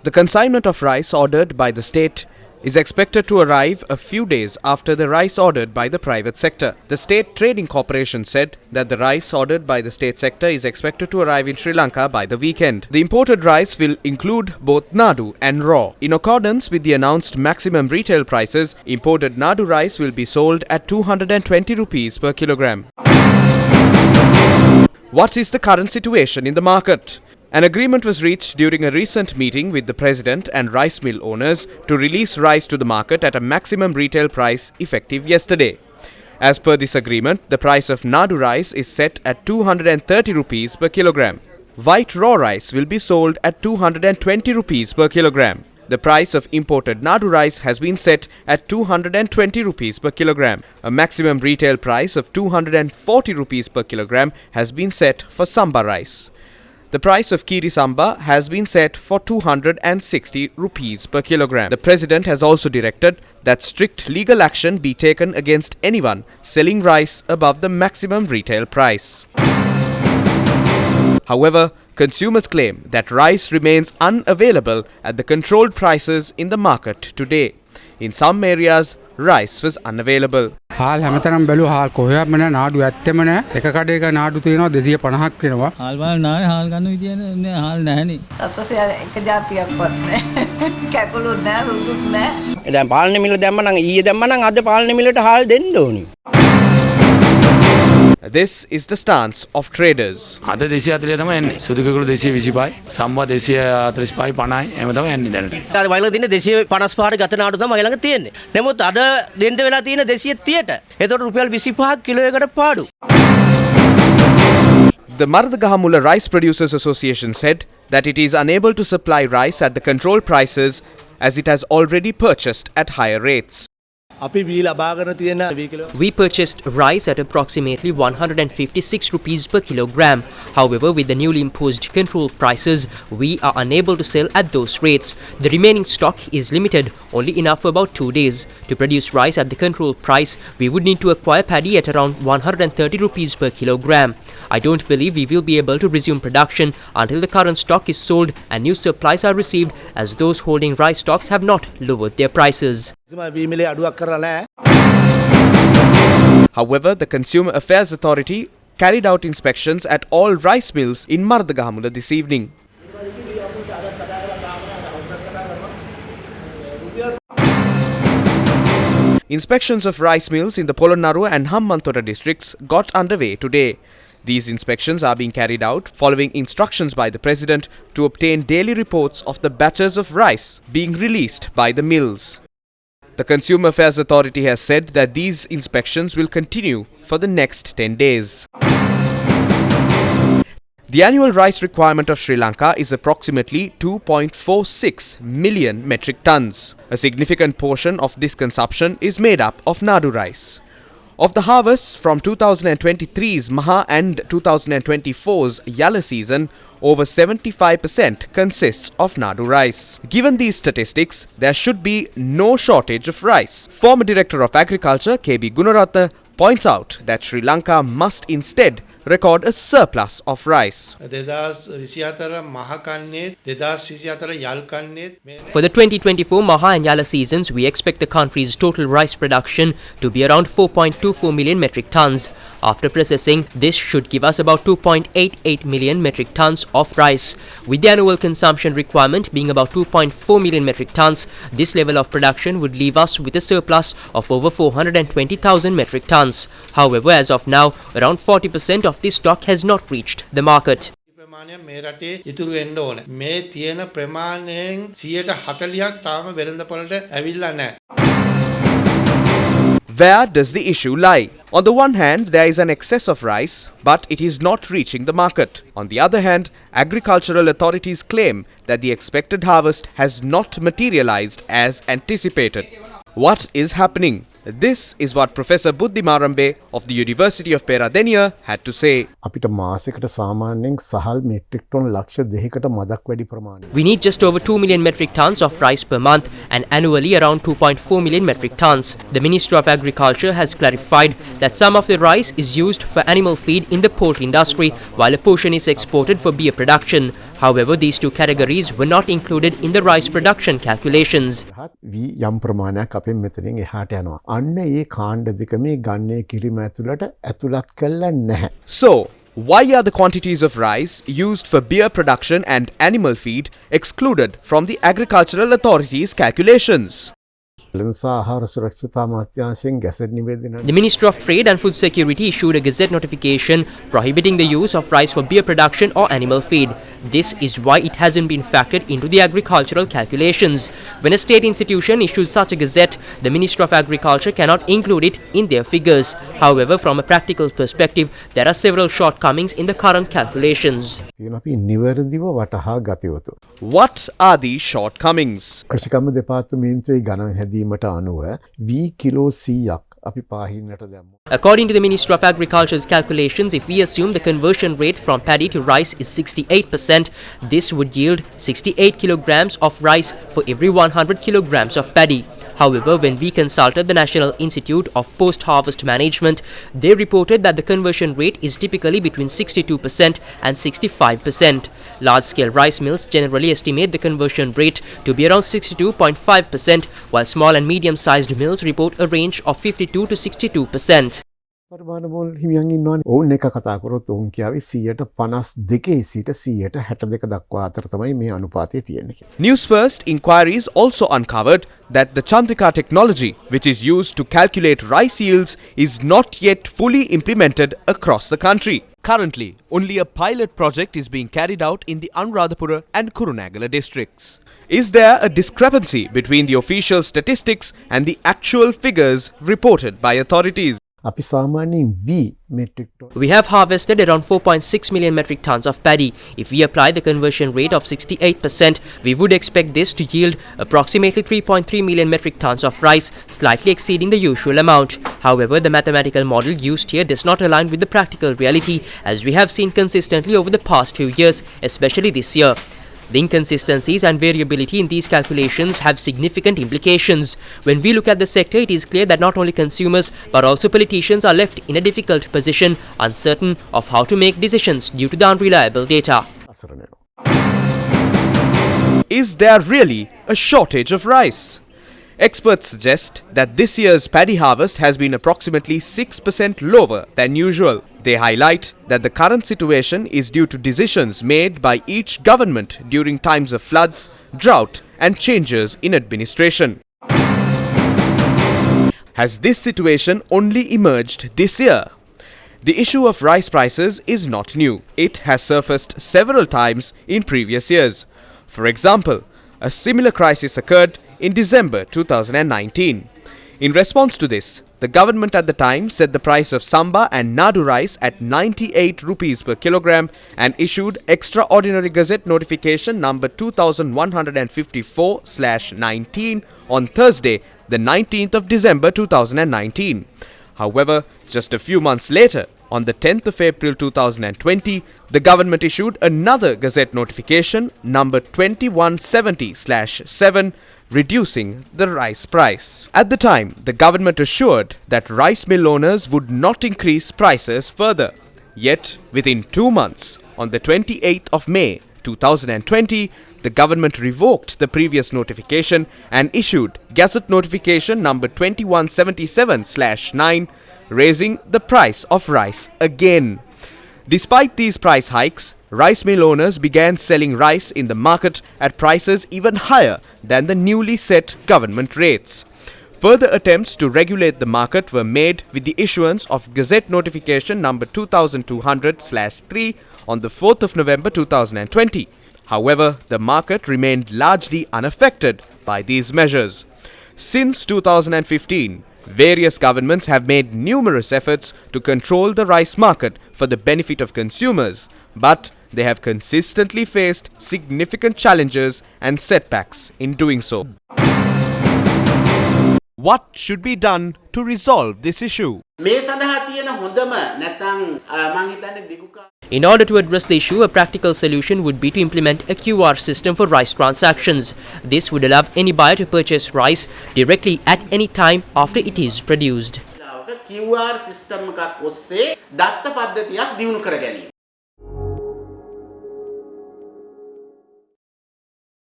The consignment of rice ordered by the state is expected to arrive a few days after the rice ordered by the private sector. The State Trading Corporation said that the rice ordered by the state sector is expected to arrive in Sri Lanka by the weekend. The imported rice will include both Nadu and raw. In accordance with the announced maximum retail prices, imported Nadu rice will be sold at 220 rupees per kilogram. What is the current situation in the market? An agreement was reached during a recent meeting with the president and rice mill owners to release rice to the market at a maximum retail price effective yesterday. As per this agreement, the price of Nadu rice is set at 230 rupees per kilogram. White raw rice will be sold at 220 rupees per kilogram. The price of imported Nadu rice has been set at 220 rupees per kilogram. A maximum retail price of 240 rupees per kilogram has been set for Samba rice. The price of Kiri Samba has been set for 260 rupees per kilogram. The president has also directed that strict legal action be taken against anyone selling rice above the maximum retail price. However, consumers claim that rice remains unavailable at the controlled prices in the market today. In some areas, rice was unavailable. හාල් හැමතැනම බැලුවා හාල් කොහෙවත් නැහැ නාඩු ඇත්තෙම නැහැ එක කඩේක නාඩු තියෙනවා 250ක් වෙනවා හාල් බලන්න නැහැ හාල් ගන්න විදිය නෑ හාල් නැහනේ අතසේ එක જાතියක්වත් නැහැ කැකුළුත් නැහැ රුදුත් නැහැ දැන් පාලන මිල දැම්ම නම් ඊයේ දැම්ම නම් අද පාලන මිලට හාල් දෙන්න ඕනි. This is the stance of traders. අද 240 තමයි එන්නේ. සුදු කකුළු 225යි, සම්බා 245යි 50යි එහෙම තමයි එන්නේ දැනට. අද වයිලා තියෙන 255 ගත නාඩු තමයි ළඟ තියෙන්නේ. නමුත් අද දෙන්න වෙලා තියෙන 230ට. ඒතකොට රුපියල් 25ක් කිලෝ එකකට පාඩු. The Maradagamula Rice Producers Association said that it is unable to supply rice at the controlled prices as it has already purchased at higher rates. We purchased rice at approximately 156 rupees per kilogram. However, with the newly imposed control prices, we are unable to sell at those rates. The remaining stock is limited, only enough for about 2 days. To produce rice at the control price, we would need to acquire paddy at around 130 rupees per kilogram. I don't believe we will be able to resume production until the current stock is sold and new supplies are received, as those holding rice stocks have not lowered their prices. However, the Consumer Affairs Authority carried out inspections at all rice mills in Maradagamula this evening. Inspections of rice mills in the Polonnaruwa and Hambantota districts got underway today. These inspections are being carried out following instructions by the President to obtain daily reports of the batches of rice being released by the mills. The Consumer Affairs Authority has said that these inspections will continue for the next 10 days. The annual rice requirement of Sri Lanka is approximately 2.46 million metric tons. A significant portion of this consumption is made up of Nadu rice. Of the harvests from 2023's Maha and 2024's Yala season, over 75% consists of Nadu rice. Given these statistics, there should be no shortage of rice. Former Director of Agriculture KB Gunaratne points out that Sri Lanka must instead record a surplus of rice. For the 2024 Maha and Yala seasons, we expect the country's total rice production to be around 4.24 million metric tons. After processing, this should give us about 2.88 million metric tons of rice. With the annual consumption requirement being about 2.4 million metric tons, this level of production would leave us with a surplus of over 420,000 metric tons. However, as of now, around 40% of this stock has not reached the market. Where does the issue lie? On the one hand, there is an excess of rice, but it is not reaching the market. On the other hand, agricultural authorities claim that the expected harvest has not materialized as anticipated. What is happening? This is what Professor Buddhi Marambe of the University of Peradeniya had to say. We need just over 2 million metric tons of rice per month and annually around 2.4 million metric tons. The Ministry of Agriculture has clarified that some of the rice is used for animal feed in the poultry industry while a portion is exported for beer production. However, these two categories were not included in the rice production calculations. වී යම් ප්‍රමාණයක් අපෙන් මෙතනින් එහාට යනවා. අන්න ඒ කාණ්ඩ දෙක මේ ගන්නේ කිරිම ඇතුළට ඇතුළත් කළා නැහැ. So, why are the quantities of rice used for beer production and animal feed excluded from the Agricultural Authority's calculations? Lanka ආහාර සුරක්ෂතා අමාත්‍යාංශයෙන් ගැසට් නිවේදනය The Ministry of Trade and Food Security issued a gazette notification prohibiting the use of rice for beer production or animal feed. This is why it hasn't been factored into the agricultural calculations. When a state institution issues such a gazette, the Ministry of Agriculture cannot include it in their figures. However, from a practical perspective, there are several shortcomings in the current calculations. තියෙන අපි නිවැරදිව වටහා ගත යුතු. What are these shortcomings? කෘෂිකර්ම දෙපාර්තමේන්තුවේ ගණන් හැදීමට අනුව වී kilo 100ක් අපි පාහින්නට දැම්මු. According to the Ministry of Agriculture's calculations, if we assume the conversion rate from paddy to rice is 68%, this would yield 68 kilograms of rice for every 100 kilograms of paddy. However, when we consulted the National Institute of Post-Harvest Management, they reported that the conversion rate is typically between 62% and 65%. Large-scale rice mills generally estimate the conversion rate to be around 62.5%, while small and medium-sized mills report a range of 52 to 62%. පරිමාණ මෝල් හිමියන් ඉන්නවනේ. ඔවුන් එක කතා කරොත් ඔවුන් කියාවි 152 සිට 162 දක්වා අතර තමයි මේ අනුපාතය තියෙන්නේ. Newsfirst inquiries also uncovered that the Chandrika technology, which is used to calculate rice yields, is not yet fully implemented across the country. Currently, only a pilot project is being carried out in the Anuradhapura and Kurunegala districts. Is there a discrepancy between the official statistics and the actual figures reported by authorities? අපි සාමාන්‍යයෙන් V metric ton We have harvested around 4.6 million metric tons of paddy. If we apply the conversion rate of 68%, we would expect this to yield approximately 3.3 million metric tons of rice, slightly exceeding the usual amount. However, the mathematical model used here does not align with the practical reality, as we have seen consistently over the past few years, especially this year. The inconsistencies and variability in these calculations have significant implications. When we look at the sector, it is clear that not only consumers but also politicians are left in a difficult position, uncertain of how to make decisions due to the unreliable data. අසරණ වෙනවා. Is there really a shortage of rice? Experts suggest that this year's paddy harvest has been approximately 6% lower than usual. They highlight that the current situation is due to decisions made by each government during times of floods, drought, and changes in administration. Has this situation only emerged this year? The issue of rice prices is not new. It has surfaced several times in previous years. For example, a similar crisis occurred in December 2019. In response to this, the government at the time set the price of Samba and Nadu rice at 98 rupees per kilogram and issued Extraordinary Gazette Notification number 2154/19 on Thursday, the 19th of December 2019. However, just a few months later, on the 10th of April 2020, the government issued another Gazette Notification number 2170/7 reducing the rice price. At the time, the government assured that rice mill owners would not increase prices further. Yet, within 2 months, on the 28th of May 2020, the government revoked the previous notification and issued Gazette Notification number 2177/9, raising the price of rice again. Despite these price hikes, rice mill owners began selling rice in the market at prices even higher than the newly set government rates. Further attempts to regulate the market were made with the issuance of Gazette Notification number 2200/3 on the 4th of November 2020. However, the market remained largely unaffected by these measures. Since 2015, various governments have made numerous efforts to control the rice market for the benefit of consumers, but they have consistently faced significant challenges and setbacks in doing so. What should be done to resolve this issue? In order to address the issue, a practical solution would be to implement a QR system for rice transactions. This would allow any buyer to purchase rice directly at any time after it is produced. QR system එකක් ඔස්සේ දත්ත පද්ධතියක් දියුණු කර ගැනීම.